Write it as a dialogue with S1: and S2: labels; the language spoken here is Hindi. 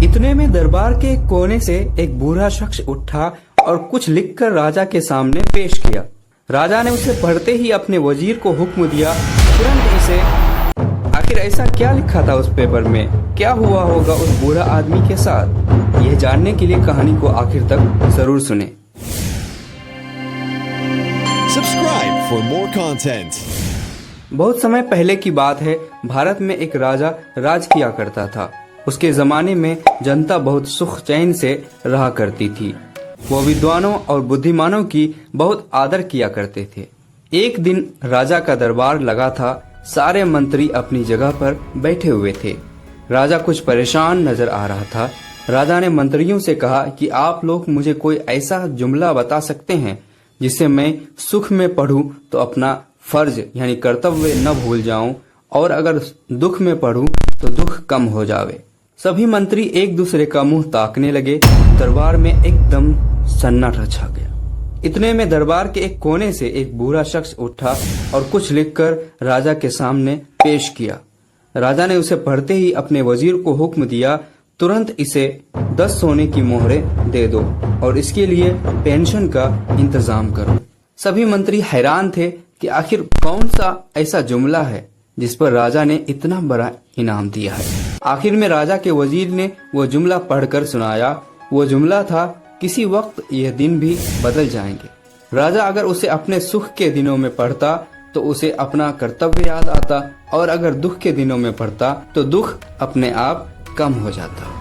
S1: इतने में दरबार के एक कोने से एक बूढ़ा शख्स उठा और कुछ लिखकर राजा के सामने पेश किया। राजा ने उसे पढ़ते ही अपने वजीर को हुक्म दिया, तुरंत इसे। आखिर ऐसा क्या लिखा था उस पेपर में? क्या हुआ होगा उस बूढ़ा आदमी के साथ? यह जानने के लिए कहानी को आखिर तक जरूर सुने।
S2: Subscribe for more content.
S1: बहुत समय पहले की बात है। भारत में एक राजा राज किया करता था। उसके जमाने में जनता बहुत सुख चैन से रहा करती थी। वो विद्वानों और बुद्धिमानों की बहुत आदर किया करते थे। एक दिन राजा का दरबार लगा था। सारे मंत्री अपनी जगह पर बैठे हुए थे। राजा कुछ परेशान नजर आ रहा था। राजा ने मंत्रियों से कहा कि आप लोग मुझे कोई ऐसा जुमला बता सकते हैं जिसे मैं सुख में पढ़ूं तो अपना फर्ज यानी कर्तव्य न भूल जाऊं, और अगर दुख में पढ़ूं तो दुख कम हो जावे। सभी मंत्री एक दूसरे का मुंह ताकने लगे। दरबार में एकदम सन्नाटा छा गया। इतने में दरबार के एक कोने से एक बूढ़ा शख्स उठा और कुछ लिखकर राजा के सामने पेश किया। राजा ने उसे पढ़ते ही अपने वजीर को हुक्म दिया, तुरंत इसे 10 सोने की मोहरें दे दो और इसके लिए पेंशन का इंतजाम करो। सभी मंत्री हैरान थे कि आखिर कौन सा ऐसा जुमला है जिस पर राजा ने इतना बड़ा इनाम दिया है। आखिर में राजा के वजीर ने वो जुमला पढ़कर सुनाया। वो जुमला था, किसी वक्त यह दिन भी बदल जाएंगे। राजा अगर उसे अपने सुख के दिनों में पढ़ता तो उसे अपना कर्तव्य याद आता, और अगर दुख के दिनों में पढ़ता तो दुख अपने आप कम हो जाता।